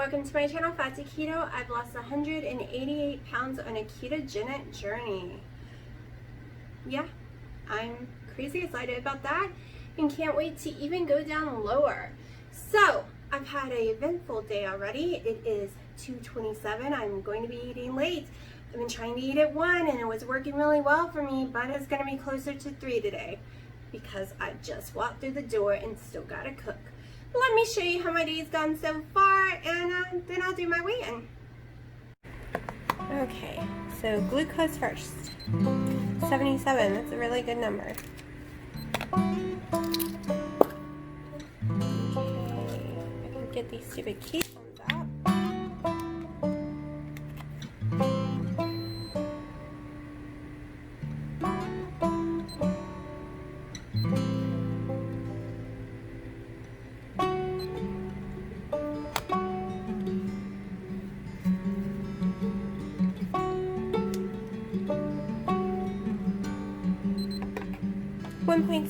welcome to my channel, Fat Keto. I've lost 188 pounds on a ketogenic journey. Yeah, I'm crazy excited about that and can't wait to even go down lower. So, I've had an eventful day already. It is 2:27. I'm going to be eating late. I've been trying to eat at 1 and it was working really well for me, but it's going to be closer to 3 today because I just walked through the door and still got to cook. Let me show you how my day's gone so far, and then I'll do my weigh-in. Okay, so glucose first. 77, that's a really good number. Okay, I can get these stupid ketones out.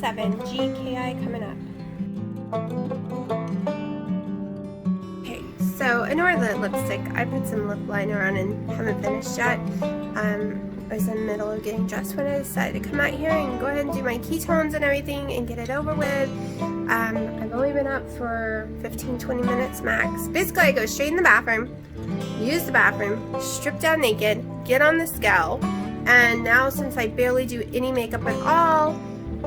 .7 GKI coming up. Okay, so in order to lipstick, I put some lip liner on and haven't finished yet. I was in the middle of getting dressed when I decided to come out here and go ahead and do my ketones and everything and get it over with. I've only been up for 15-20 minutes max. Basically, I go straight in the bathroom, use the bathroom, strip down naked, get on the scale, and now since I barely do any makeup at all,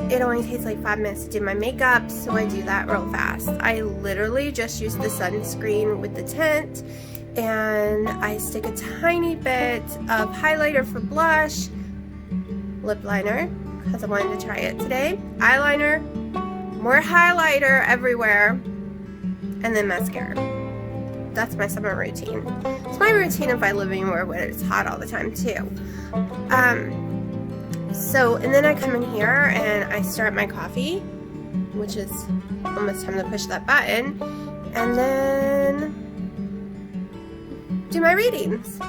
it only takes like 5 minutes to do my makeup, so I do that real fast. I literally just use the sunscreen with the tint, and I stick a tiny bit of highlighter for blush, lip liner, because I wanted to try it today, eyeliner, more highlighter everywhere, and then mascara. That's my summer routine. It's my routine if I live anywhere where it's hot all the time too. And then I come in here and I start my coffee, which is almost time to push that button, and then do my readings.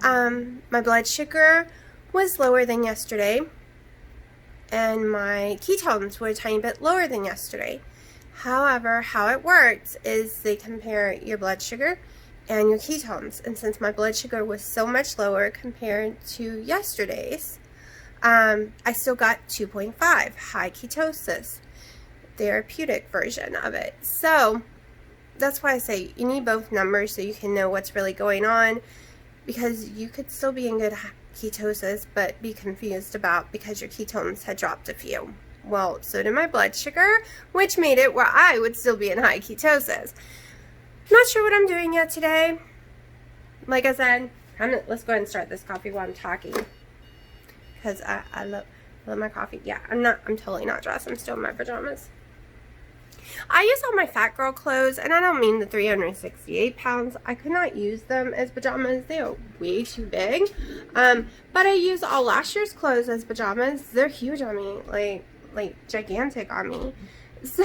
My blood sugar was lower than yesterday, and my ketones were a tiny bit lower than yesterday. However, how it works is they compare your blood sugar and your ketones, and since my blood sugar was so much lower compared to yesterday's, I still got 2.5 high ketosis, therapeutic version of it. So that's why I say you need both numbers so you can know what's really going on, because you could still be in good ketosis but be confused about because your ketones had dropped a few. Well, so did my blood sugar, which made it where I would still be in high ketosis. Not sure what I'm doing yet today. Like I said, let's go ahead and start this coffee while I'm talking, because I love my coffee. Yeah, I'm totally not dressed. I'm still in my pajamas. I use all my fat girl clothes, and I don't mean the 368 pounds. I could not use them as pajamas. They are way too big. But I use all last year's clothes as pajamas. They're huge on me, like gigantic on me. So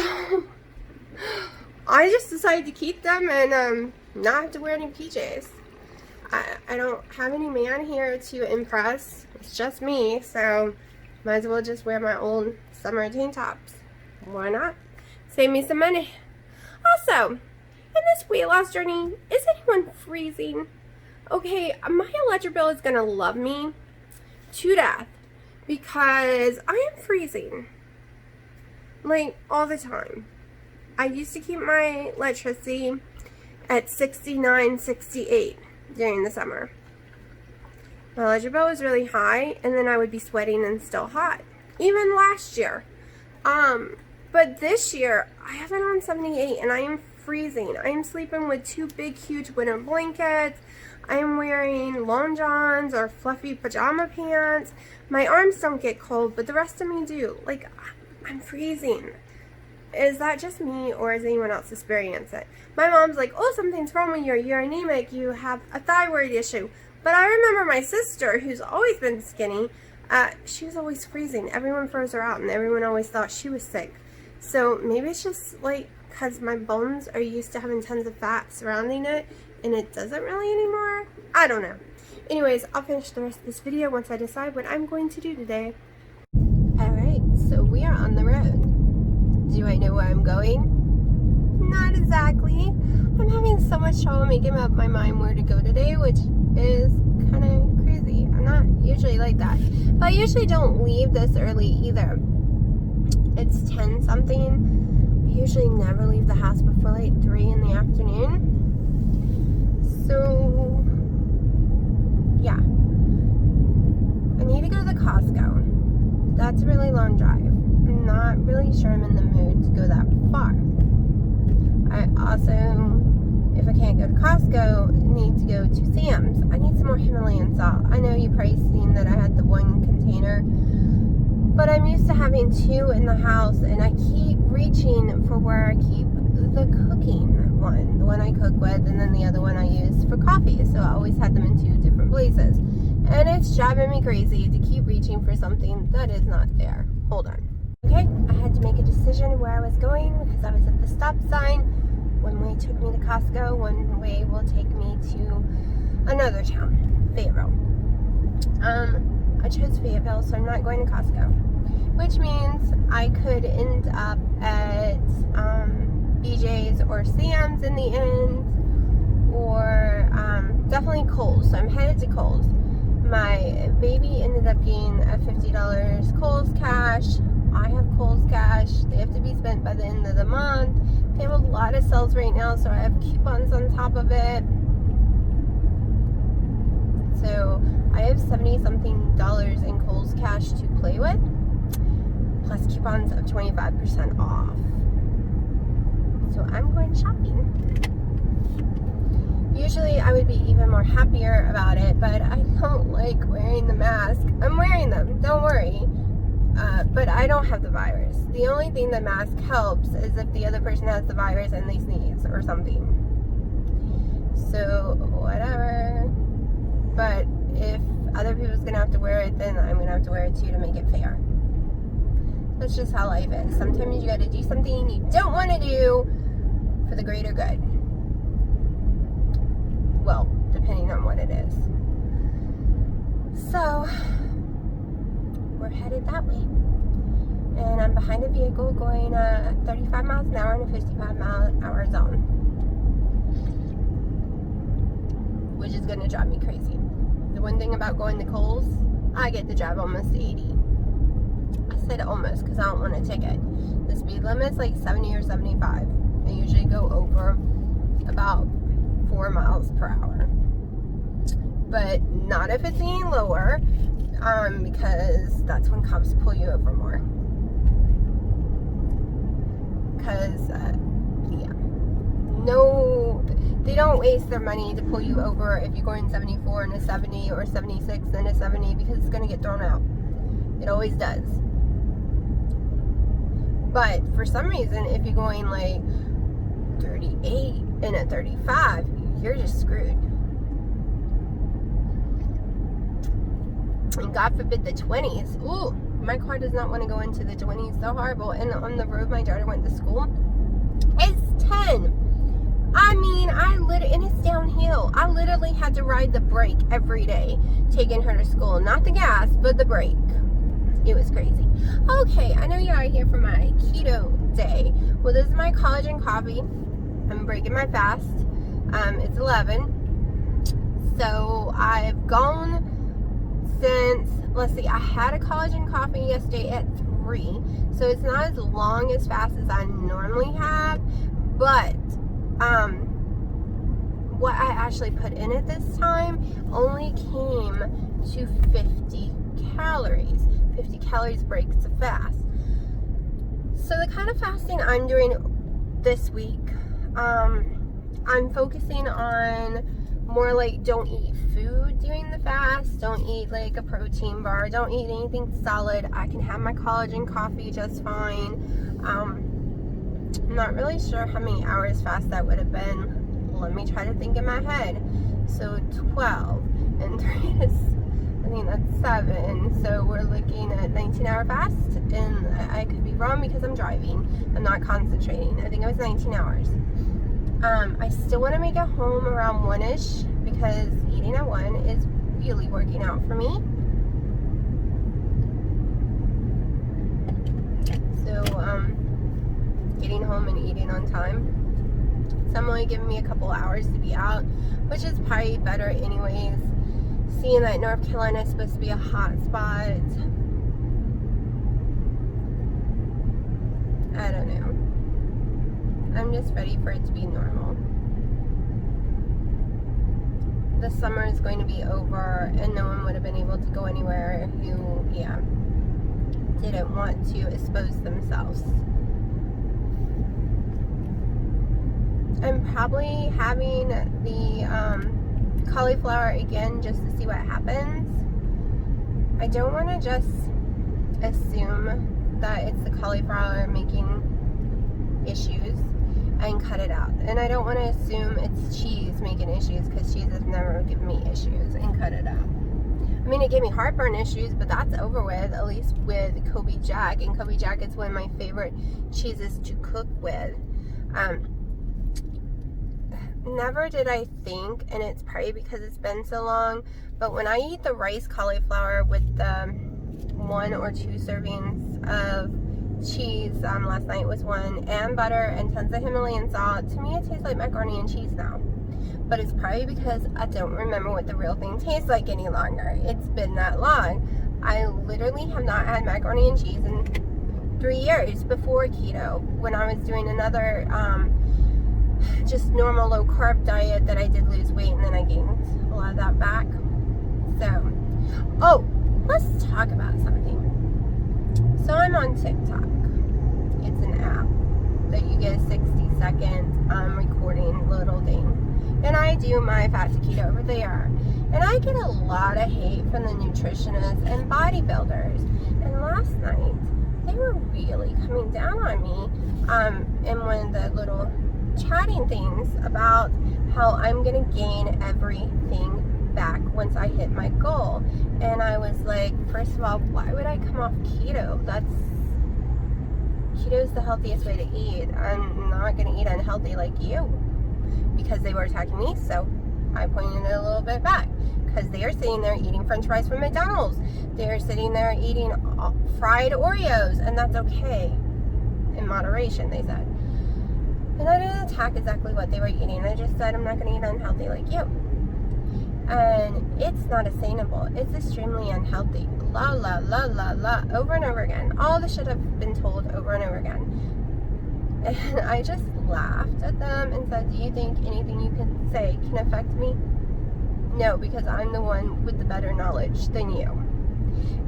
I just decided to keep them and not have to wear any PJs. I don't have any man here to impress. It's just me, so might as well just wear my old summer tank tops. Why not? Save me some money. Also, in this weight loss journey, is anyone freezing? Okay, my electric bill is gonna love me to death because I am freezing, like, all the time. I used to keep my electricity at 69, 68 during the summer. My electric bill was really high, and then I would be sweating and still hot. Even last year. But this year, I have it on 78, and I am freezing. I am sleeping with 2 big, huge winter blankets. I am wearing long johns or fluffy pajama pants. My arms don't get cold, but the rest of me do. Like, I'm freezing. Is that just me, or is anyone else experiencing it? My mom's like, oh, something's wrong with you. You're anemic. You have a thyroid issue. But I remember my sister, who's always been skinny, she was always freezing. Everyone froze her out, and everyone always thought she was sick. So maybe it's just like because my bones are used to having tons of fat surrounding it, and it doesn't really anymore. I don't know. Anyways, I'll finish the rest of this video once I decide what I'm going to do today. Alright, so we are on the road. Do I know where I'm going? Not exactly. I'm having so much trouble making up my mind where to go today, which is kind of crazy. I'm not usually like that. But I usually don't leave this early either. It's 10 something. I usually never leave the house before like 3 in the afternoon. So, yeah. I need to go to the Costco. That's a really long drive. I'm not really sure I'm in the mood to go that far. I also, if I can't go to Costco, need to go to Sam's. I need some more Himalayan salt. I know you probably seen that I had the 1 container, but I'm used to having 2 in the house, and I keep reaching for where I keep the cooking one. The one I cook with, and then the other one I use for coffee. So I always had them in 2 different places. And it's driving me crazy to keep reaching for something that is not there. Hold on. Okay, I had to make a decision where I was going because I was at the stop sign. One way took me to Costco, one way will take me to another town, Fayetteville. I chose Fayetteville, so I'm not going to Costco, which means I could end up at BJ's or Sam's in the end, or definitely Kohl's. So I'm headed to Kohl's. My baby ended up getting a $50 Kohl's cash. I have Kohl's cash. They have to be spent by the end of the month. They have a lot of sales right now, so I have coupons on top of it. So I have $70-something in Kohl's cash to play with, plus coupons of 25% off. So I'm going shopping. Usually I would be even more happier about it, but I don't like wearing the mask. I'm wearing them, don't worry. But I don't have the virus. The only thing the mask helps is if the other person has the virus and they sneeze or something. So, whatever. But if other people's gonna have to wear it, then I'm gonna have to wear it too to make it fair. That's just how life is. Sometimes you gotta do something you don't want to do for the greater good. Well, depending on what it is. So, we're headed that way. And I'm behind a vehicle going 35 miles an hour in a 55-mile-an-hour zone, which is going to drive me crazy. The one thing about going to Kohl's, I get to drive almost 80. I said almost because I don't want a ticket. The speed limit's like 70 or 75. I usually go over about 4 miles per hour. But not if it's any lower, because that's when cops pull you over more. Because, yeah. No, they don't waste their money to pull you over if you're going 74 and a 70 or 76 and a 70 because it's going to get thrown out. It always does. But for some reason, if you're going like 38 and a 35, you're just screwed. And God forbid the 20s. Ooh, my car does not want to go into the 20s. So horrible. And on the road my daughter went to school, it's 10. I mean, and it's downhill. I literally had to ride the brake every day taking her to school. Not the gas, but the brake. It was crazy. Okay, I know you're out here for my keto day. Well, this is my collagen coffee. I'm breaking my fast. It's 11. So I've gone since, let's see, I had a collagen coffee yesterday at 3. So it's not as long as fast as I normally have. But what I actually put in it this time only came to 50 calories. 50 calories breaks a fast. So the kind of fasting I'm doing this week, I'm focusing on more like don't eat food during the fast, don't eat like a protein bar, don't eat anything solid. I can have my collagen coffee just fine. I'm not really sure how many hours fast that would have been. Let me try to think in my head. So 12 and 3 is, I think that's 7. So we're looking at 19-hour fast, and I could be wrong because I'm driving. I'm not concentrating. I think it was 19 hours. I still want to make it home around 1-ish because eating at 1 is really working out for me. So, getting home and eating on time So I'm only giving me a couple hours to be out, which is probably better anyways. Seeing that North Carolina is supposed to be a hot spot. I don't know. I'm just ready for it to be normal. The summer is going to be over, and no one would have been able to go anywhere who, didn't want to expose themselves. I'm probably having the cauliflower again just to see what happens. I don't want to just assume that it's the cauliflower making issues and cut it out. And I don't want to assume it's cheese making issues, because cheese has never given me issues, and cut it out. I mean, it gave me heartburn issues, but that's over with, at least with Kobe Jack. And Kobe Jack is one of my favorite cheeses to cook with. Never did I think, and it's probably because it's been so long, but when I eat the rice cauliflower with the 1 or 2 servings of cheese, last night was 1, and butter and tons of Himalayan salt, to me it tastes like macaroni and cheese now. But it's probably because I don't remember what the real thing tastes like any longer. It's been that long. I literally have not had macaroni and cheese in 3 years before keto, when I was doing another just normal low carb diet that I did lose weight, and then I gained a lot of that back. So, let's talk about something. So I'm on TikTok. It's an app that you get a 60-second recording little thing. And I do my fat to keto over there. And I get a lot of hate from the nutritionists and bodybuilders. And last night, they were really coming down on me in one of the little chatting things about how I'm going to gain everything back once I hit my goal. And I was like, first of all, why would I come off keto? Keto is the healthiest way to eat. I'm not going to eat unhealthy like you, because they were attacking me. So I pointed it a little bit back, because they are sitting there eating french fries from McDonald's. They're sitting there eating fried Oreos, and that's okay in moderation, they said. And I didn't attack exactly what they were eating. I just said, I'm not going to eat unhealthy like you. And it's not sustainable. It's extremely unhealthy. La, la, la, la, la, over and over again. All the shit I've been told over and over again. And I just laughed at them and said, do you think anything you can say can affect me? No, because I'm the one with the better knowledge than you.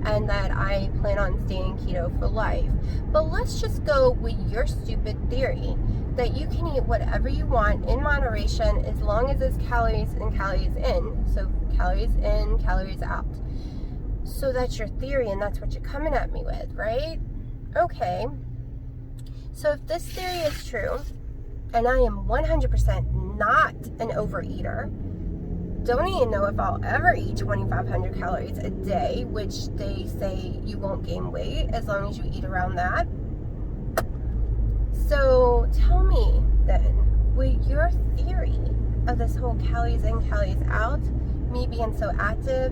And that I plan on staying keto for life. But let's just go with your stupid theory that you can eat whatever you want in moderation as long as it's calories in, calories in. So calories in, calories out. So that's your theory, and that's what you're coming at me with, right? Okay. So if this theory is true, and I am 100% not an overeater, don't even know if I'll ever eat 2,500 calories a day, which they say you won't gain weight as long as you eat around that. So tell me then, with your theory of this whole calories in, calories out, me being so active,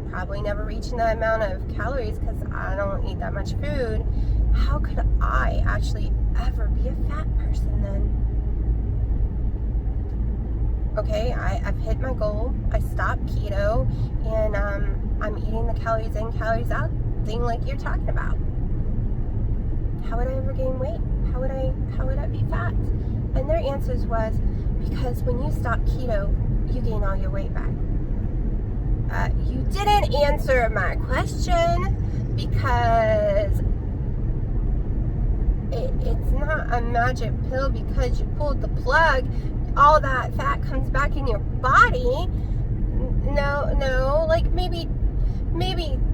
probably never reaching that amount of calories because I don't eat that much food, how could I actually ever be a fat person then? Okay, I've hit my goal. I stopped keto, and I'm eating the calories in, calories out thing like you're talking about. How would I ever gain weight? How would I be fat? And their answers was, because when you stop keto, you gain all your weight back. You didn't answer my question, because it's not a magic pill because you pulled the plug, all that fat comes back in your body. No, like maybe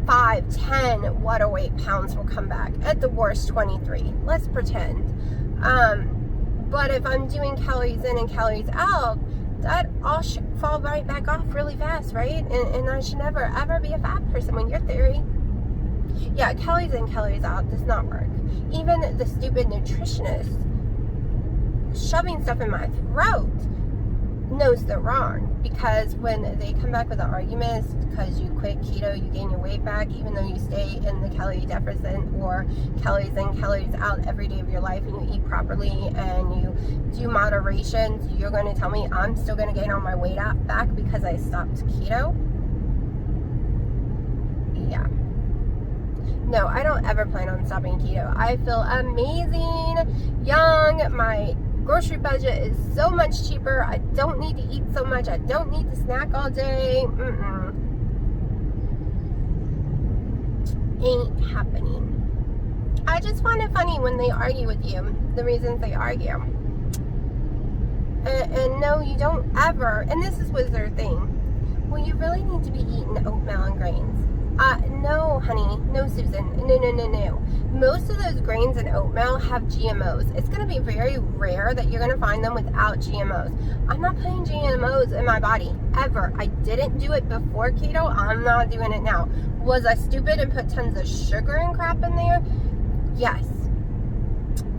5, 10 water weight pounds will come back. At the worst, 23. Let's pretend. But if I'm doing calories in and calories out, that all should fall right back off really fast, right? And I should never, ever be a fat person. When your theory, yeah, calories in, calories out does not work. Even the stupid nutritionist shoving stuff in my throat knows they're wrong, because when they come back with the arguments, because you quit keto, you gain your weight back, even though you stay in the calorie deficit or calories in, calories out every day of your life, and you eat properly and you do moderation, you're going to tell me I'm still going to gain all my weight back because I stopped keto? Yeah. No, I don't ever plan on stopping keto. I feel amazing, young, my grocery budget is so much cheaper. I don't need to eat so much. I don't need to snack all day. Ain't happening. I just find it funny when they argue with you, the reasons they argue. And no, you don't ever, and this was their thing. Well, you really need to be eating oatmeal and grains. No, honey. No, Susan. No. Most of those grains and oatmeal have GMOs. It's going to be very rare that you're going to find them without GMOs. I'm not putting GMOs in my body, ever. I didn't do it before keto. I'm not doing it now. Was I stupid and put tons of sugar and crap in there? Yes.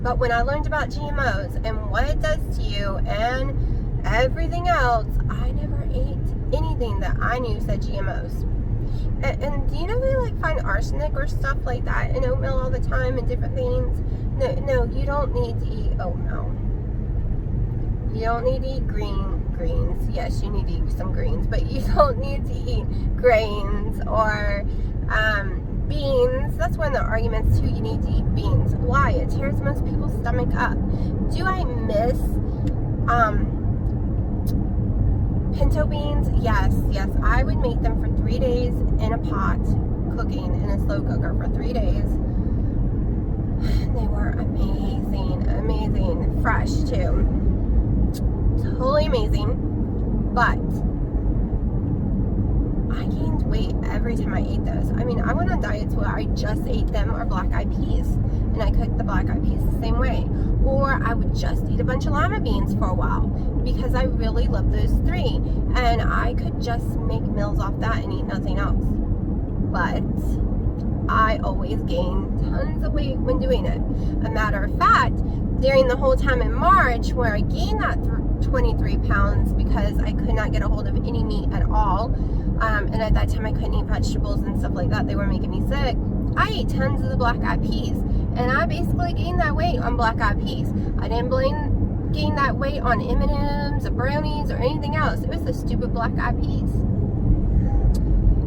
But when I learned about GMOs and what it does to you and everything else, I never ate anything that I knew said GMOs. And do you know they like find arsenic or stuff like that in oatmeal all the time and different things? No, you don't need to eat oatmeal. You don't need to eat greens. Yes, you need to eat some greens, but you don't need to eat grains or beans. That's one of the arguments too. You need to eat beans. Why? It tears most people's stomach up. Do I miss pinto beans? Yes. I would make them for 3 days in a pot, cooking in a slow cooker for 3 days. They were amazing, fresh too, totally amazing. But I gained weight every time I ate those. I mean, I went on diets where I just ate them or black eyed peas, and I cooked the black eyed peas the same way. Or I would just eat a bunch of lima beans for a while because I really love those three, and I could just make meals off that and eat nothing else. But I always gained tons of weight when doing it. A matter of fact, during the whole time in March where I gained that 23 pounds because I could not get a hold of any meat at all, and at that time I couldn't eat vegetables and stuff like that, they were making me sick, I ate tons of the black eyed peas, and I basically gained that weight on black eyed peas. I didn't gain that weight on M&Ms or brownies or anything else. It was the stupid black eyed peas.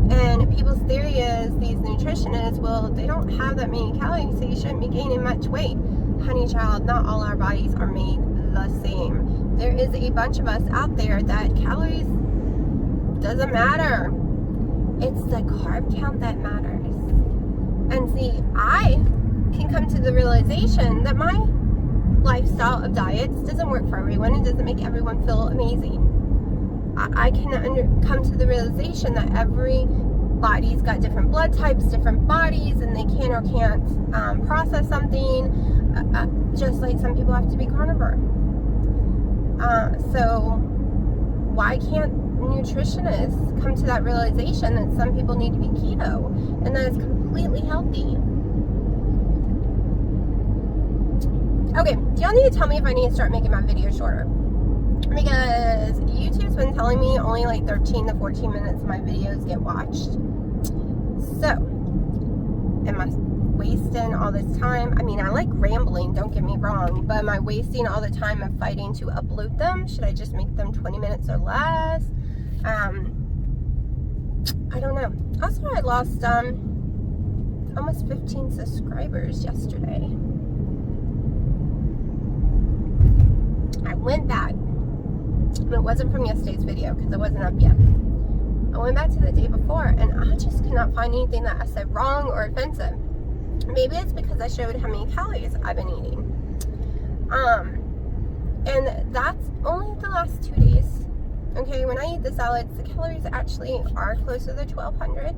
And people's theory is, these nutritionists, well, they don't have that many calories, so you shouldn't be gaining much weight. Honey child, not all our bodies are made the same. There is a bunch of us out there that calories doesn't matter. It's the carb count that matters. And see, I can come to the realization that my lifestyle of diets doesn't work for everyone. It doesn't make everyone feel amazing. I can come to the realization that everybody's got different blood types, different bodies, and they can or can't process something, just like some people have to be carnivore. So why can't nutritionists come to that realization that some people need to be keto and that it's completely healthy? Okay, do y'all need to tell me if I need to start making my videos shorter? Because YouTube's been telling me only like 13 to 14 minutes of my videos get watched. So, am I wasting all this time? I mean, I like rambling, don't get me wrong, but am I wasting all the time of fighting to upload them? Should I just make them 20 minutes or less? I don't know. Also, I lost almost 15 subscribers yesterday. I went back. It wasn't from yesterday's video because it wasn't up yet. I went back to the day before, and I just could not find anything that I said wrong or offensive. Maybe it's because I showed how many calories I've been eating. And that's only the last 2 days. Okay, when I eat the salads, the calories actually are closer to 1,200.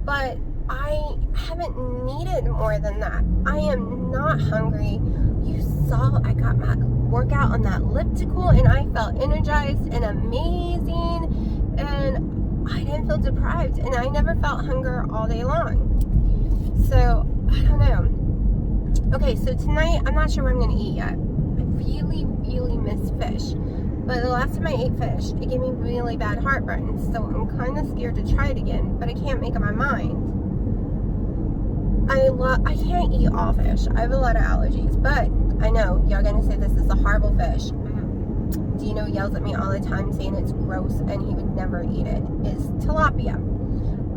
But I haven't needed more than that. I am not hungry. You saw I got my workout on that elliptical, and I felt energized and amazing, and I didn't feel deprived, and I never felt hunger all day long. So I don't know. Okay, so tonight I'm not sure what I'm gonna eat yet. I really miss fish, But the last time I ate fish, it gave me really bad heartburn. So I'm kind of scared to try it again, but I can't make up my mind. I can't eat all fish. I have a lot of allergies, but I know y'all gonna say this is a horrible fish. Dino yells at me all the time saying it's gross and he would never eat it. Is tilapia.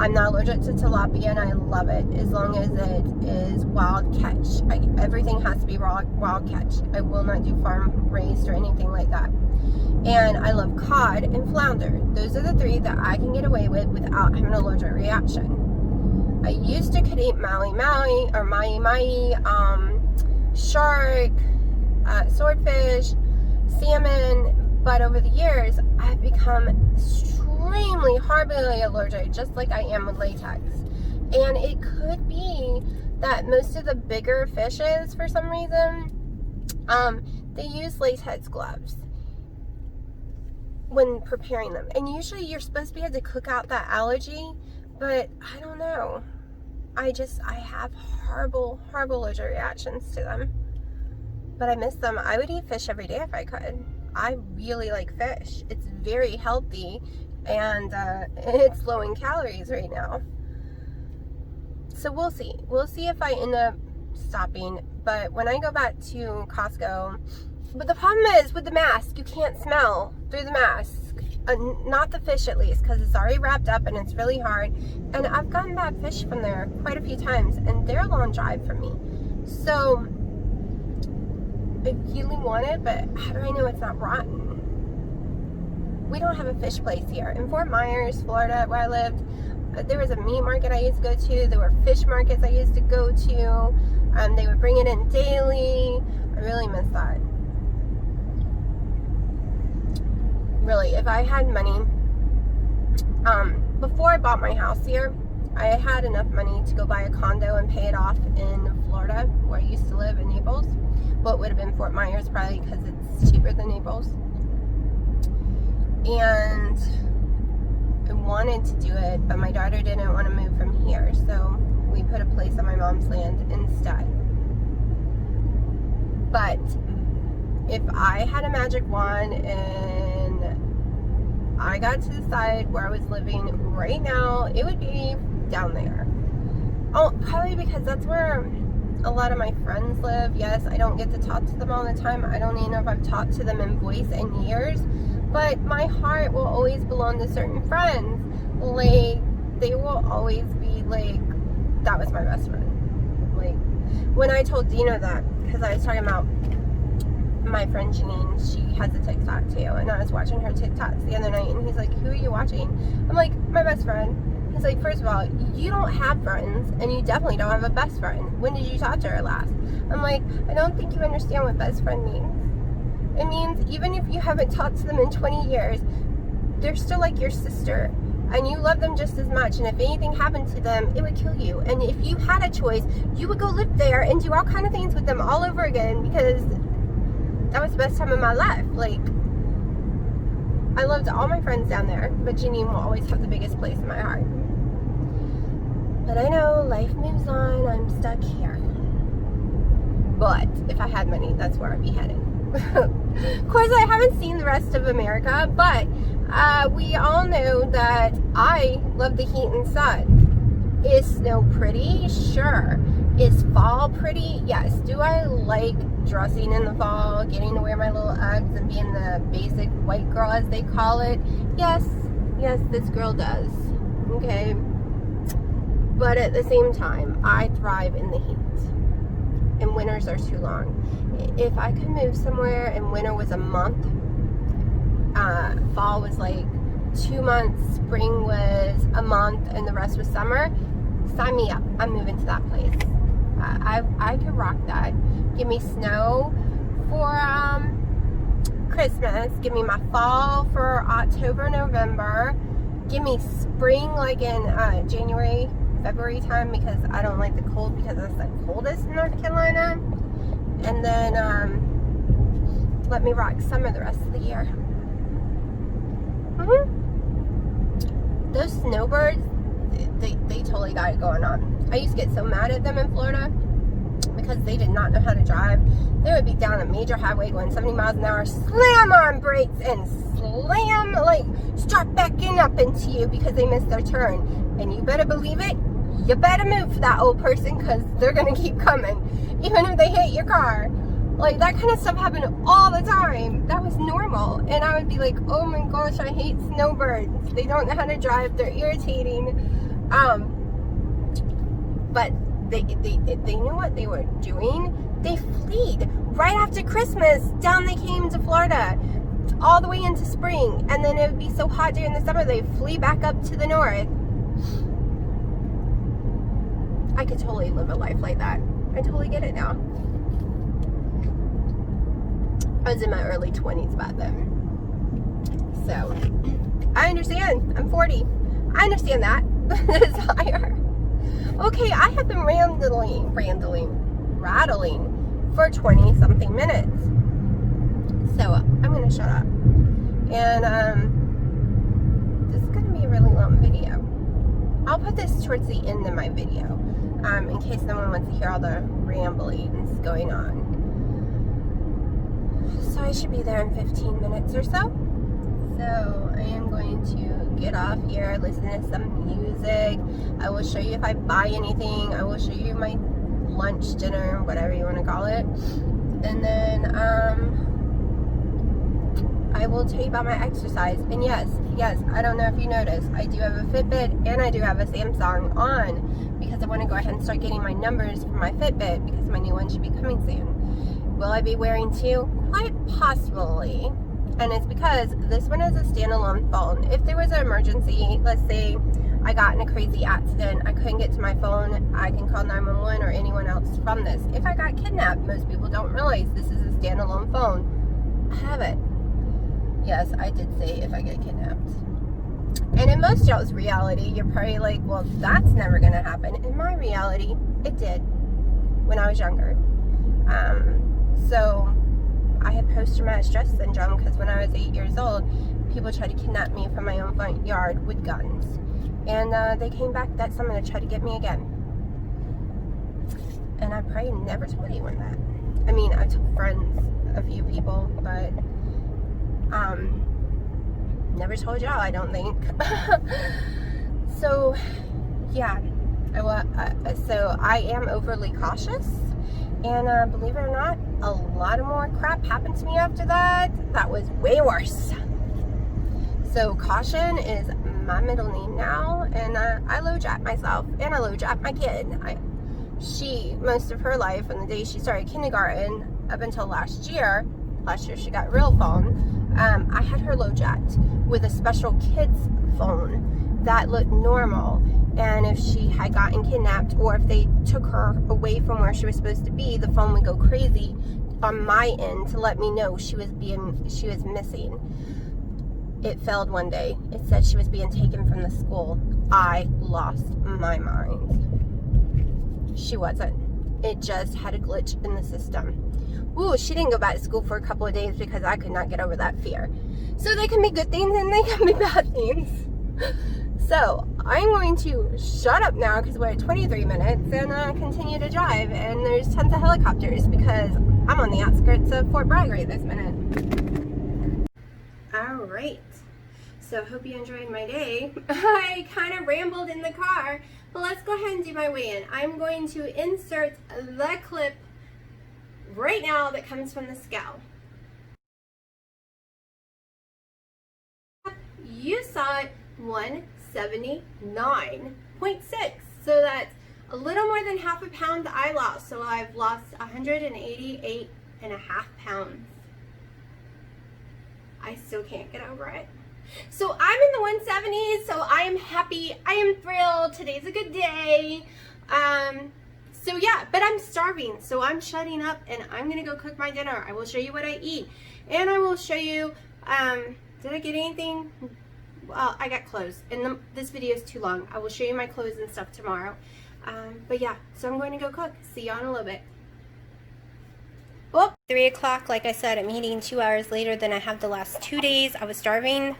I'm not allergic to tilapia and I love it as long as it is wild catch. Everything has to be wild catch. I will not do farm raised or anything like that. And I love cod and flounder. Those are the three that I can get away with without having an allergic reaction. I used to could eat maui, shark, swordfish, salmon, but over the years I've become extremely horribly allergic, just like I am with latex. And it could be that most of the bigger fishes, for some reason, they use latex gloves when preparing them. And usually you're supposed to be able to cook out that allergy, but I don't know. I have horrible allergic reactions to them. But I miss them. I would eat fish every day if I could. I really like fish. It's very healthy and it's low in calories right now. So we'll see. We'll see if I end up stopping. But when I go back to Costco, but the problem is with the mask, you can't smell through the mask. Not the fish at least, because it's already wrapped up and it's really hard. And I've gotten bad fish from there quite a few times, and they're a long drive for me. So I really want it, but how do I know it's not rotten? We don't have a fish place here. In Fort Myers, Florida, where I lived, there was a meat market I used to go to. There were fish markets I used to go to. They would bring it in daily. I really miss that. Really, if I had money, before I bought my house here, I had enough money to go buy a condo and pay it off in Florida, where I used to live in Naples. Well, it would have been Fort Myers probably because it's cheaper than Naples. And I wanted to do it, but my daughter didn't want to move from here, so we put a place on my mom's land instead. But if I had a magic wand and I got to decide where I was living right now, it would be down there. Oh, probably because that's where a lot of my friends live. Yes, I don't get to talk to them all the time. I don't even know if I've talked to them in voice in years, but my heart will always belong to certain friends. Like, they will always be like, that was my best friend. Like, when I told Dino that, because I was talking about my friend Janine, she has a TikTok too, and I was watching her TikToks the other night, and he's like, who are you watching? I'm like, my best friend. He's like, first of all, you don't have friends, and you definitely don't have a best friend. When did you talk to her last? I'm like, I don't think you understand what best friend means. It means even if you haven't talked to them in 20 years, they're still like your sister, and you love them just as much, and if anything happened to them, it would kill you. And if you had a choice, you would go live there and do all kind of things with them all over again, because that was the best time of my life. Like, I loved all my friends down there, but Janine will always have the biggest place in my heart. But I know life moves on. I'm stuck here. But if I had money, that's where I'd be headed. Of course, I haven't seen the rest of America, but we all know that I love the heat and sun. Is snow pretty? Sure. Is fall pretty? Yes. Do I like dressing in the fall, getting to wear my little Uggs and being the basic white girl, as they call it? Yes, this girl does. Okay. But at the same time, I thrive in the heat. And winters are too long. If I could move somewhere and winter was a month, fall was like 2 months, spring was a month, and the rest was summer, sign me up. I'm moving to that place. I could rock that. Give me snow for Christmas. Give me my fall for October, November. Give me spring like in January, February time, because I don't like the cold, because it's the coldest in North Carolina. And then let me rock summer the rest of the year. Those snowbirds, they totally got it going on. I used to get so mad at them in Florida because they did not know how to drive. They would be down a major highway going 70 miles an hour, slam on brakes and slam, like, start backing up into you because they missed their turn. And you better believe it, you better move for that old person because they're going to keep coming, even if they hit your car. Like, that kind of stuff happened all the time. That was normal. And I would be like, oh my gosh, I hate snowbirds. They don't know how to drive. They're irritating. But they knew what they were doing. They fled. Right after Christmas, down they came to Florida, all the way into spring. And then it would be so hot during the summer, they flee back up to the north. I could totally live a life like that. I totally get it now. I was in my early 20s back then. So, I understand. I'm 40. I understand that. Desire. Okay, I have been rattling for 20 something minutes. So, I'm going to shut up. And, this is going to be a really long video. I'll put this towards the end of my video, in case someone wants to hear all the ramblings going on. So I should be there in 15 minutes or so. So I am going to get off here, listen to some music. I will show you if I buy anything. I will show you my lunch, dinner, whatever you want to call it. And then I will tell you about my exercise. And yes, I don't know if you noticed, I do have a Fitbit and I do have a Samsung on because I want to go ahead and start getting my numbers for my Fitbit because my new one should be coming soon. Will I be wearing two? Quite possibly. And it's because this one is a standalone phone. If there was an emergency, let's say I got in a crazy accident, I couldn't get to my phone, I can call 911 or anyone else from this. If I got kidnapped, most people don't realize this is a standalone phone. I have it. Yes, I did say if I get kidnapped. And in most y'all's reality, you're probably like, well, that's never going to happen. In my reality, it did when I was younger. So I had post-traumatic stress syndrome because when I was 8 years old, people tried to kidnap me from my own front yard with guns. And they came back that summer to try to get me again. And I probably never told anyone that. I mean, I told friends, a few people, but never told y'all, I don't think. So, yeah. So I am overly cautious. And believe it or not, a lot of more crap happened to me after that. That was way worse. So caution is my middle name now. And I low jack myself. And I low jack my kid. She, most of her life, from the day she started kindergarten up until last year she got a real phone. I had her low jacked with a special kids phone that looked normal. And if she had gotten kidnapped or if they took her away from where she was supposed to be, the phone would go crazy on my end to let me know she was missing. It failed one day. It said she was being taken from the school. I lost my mind. She wasn't. It just had a glitch in the system. Ooh, she didn't go back to school for a couple of days because I could not get over that fear. So they can be good things and they can be bad things. So I'm going to shut up now because we're at 23 minutes and continue to drive. And there's tons of helicopters because I'm on the outskirts of Fort Bragg right this minute. All right. So hope you enjoyed my day. I kind of rambled in the car, but let's go ahead and do my weigh-in. I'm going to insert the clip right now that comes from the scale. You saw it 179.6. So that's a little more than half a pound I lost. So I've lost 188.5 pounds. I still can't get over it. So I'm in the 170s, so I am happy. I am thrilled. Today's a good day. So yeah, but I'm starving, so I'm shutting up and I'm gonna go cook my dinner. I will show you what I eat. And I will show you, did I get anything? Well, I got clothes, and this video is too long. I will show you my clothes and stuff tomorrow. But yeah, so I'm going to go cook. See y'all in a little bit. Well, 3 o'clock, like I said, I'm eating 2 hours later than I have the last 2 days. I was starving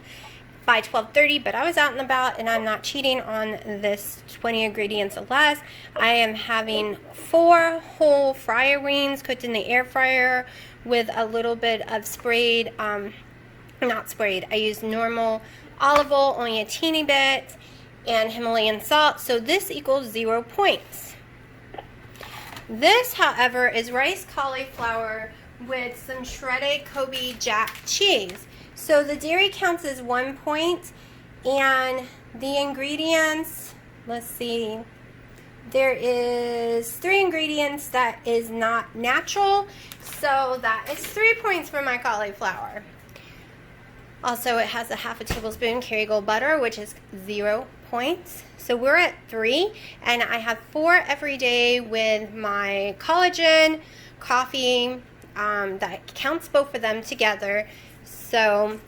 by 12:30, but I was out and about and I'm not cheating on this 20 ingredients or less. I am having 4 whole fryer wings cooked in the air fryer with a little bit of sprayed, not sprayed, I used normal olive oil, only a teeny bit, and Himalayan salt, so this equals 0 points. This, however, is rice cauliflower with some shredded Kobe Jack cheese. So the dairy counts as 1 point, and the ingredients, let's see, there is 3 ingredients that is not natural, so that is 3 points for my cauliflower. Also, it has a half a tablespoon Kerrygold butter, which is 0 points. So we're at 3, and I have 4 every day with my collagen, coffee, that counts both of them together. So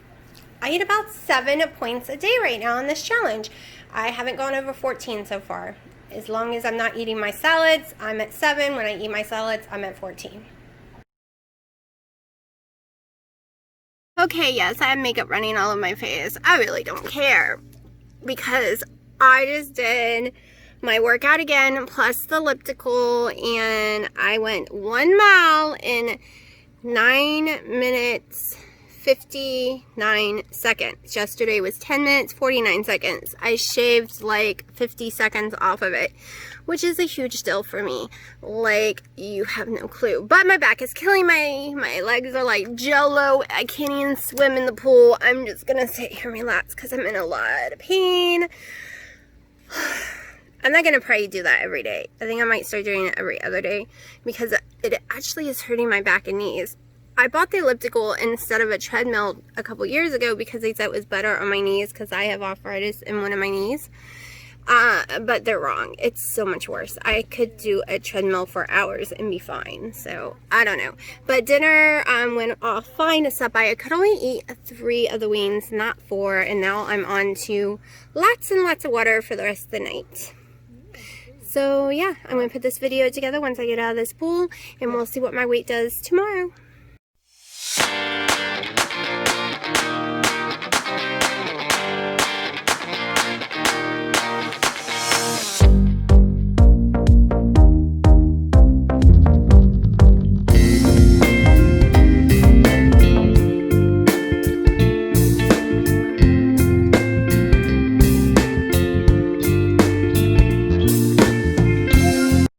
I eat about 7 points a day right now in this challenge. I haven't gone over 14 so far. As long as I'm not eating my salads, I'm at 7. When I eat my salads, I'm at 14. Okay, yes, I have makeup running all over my face. I really don't care because I just did my workout again plus the elliptical, and I went 1 mile in 9 minutes 59 seconds. Yesterday was 10 minutes 49 seconds. I shaved like 50 seconds off of it, which is a huge deal for me. Like, you have no clue. But my back is killing me. My legs are like jello. I can't even swim in the pool. I'm just gonna sit here and relax because I'm in a lot of pain. I'm not gonna probably do that every day. I think I might start doing it every other day because it actually is hurting my back and knees. I bought the elliptical instead of a treadmill a couple years ago because they said it was better on my knees because I have arthritis in one of my knees. But they're wrong. It's so much worse. I could do a treadmill for hours and be fine. So, I don't know. But dinner went off fine, except I could only eat 3 of the wings, not 4. And now I'm on to lots and lots of water for the rest of the night. So, yeah. I'm going to put this video together once I get out of this pool. And we'll see what my weight does tomorrow.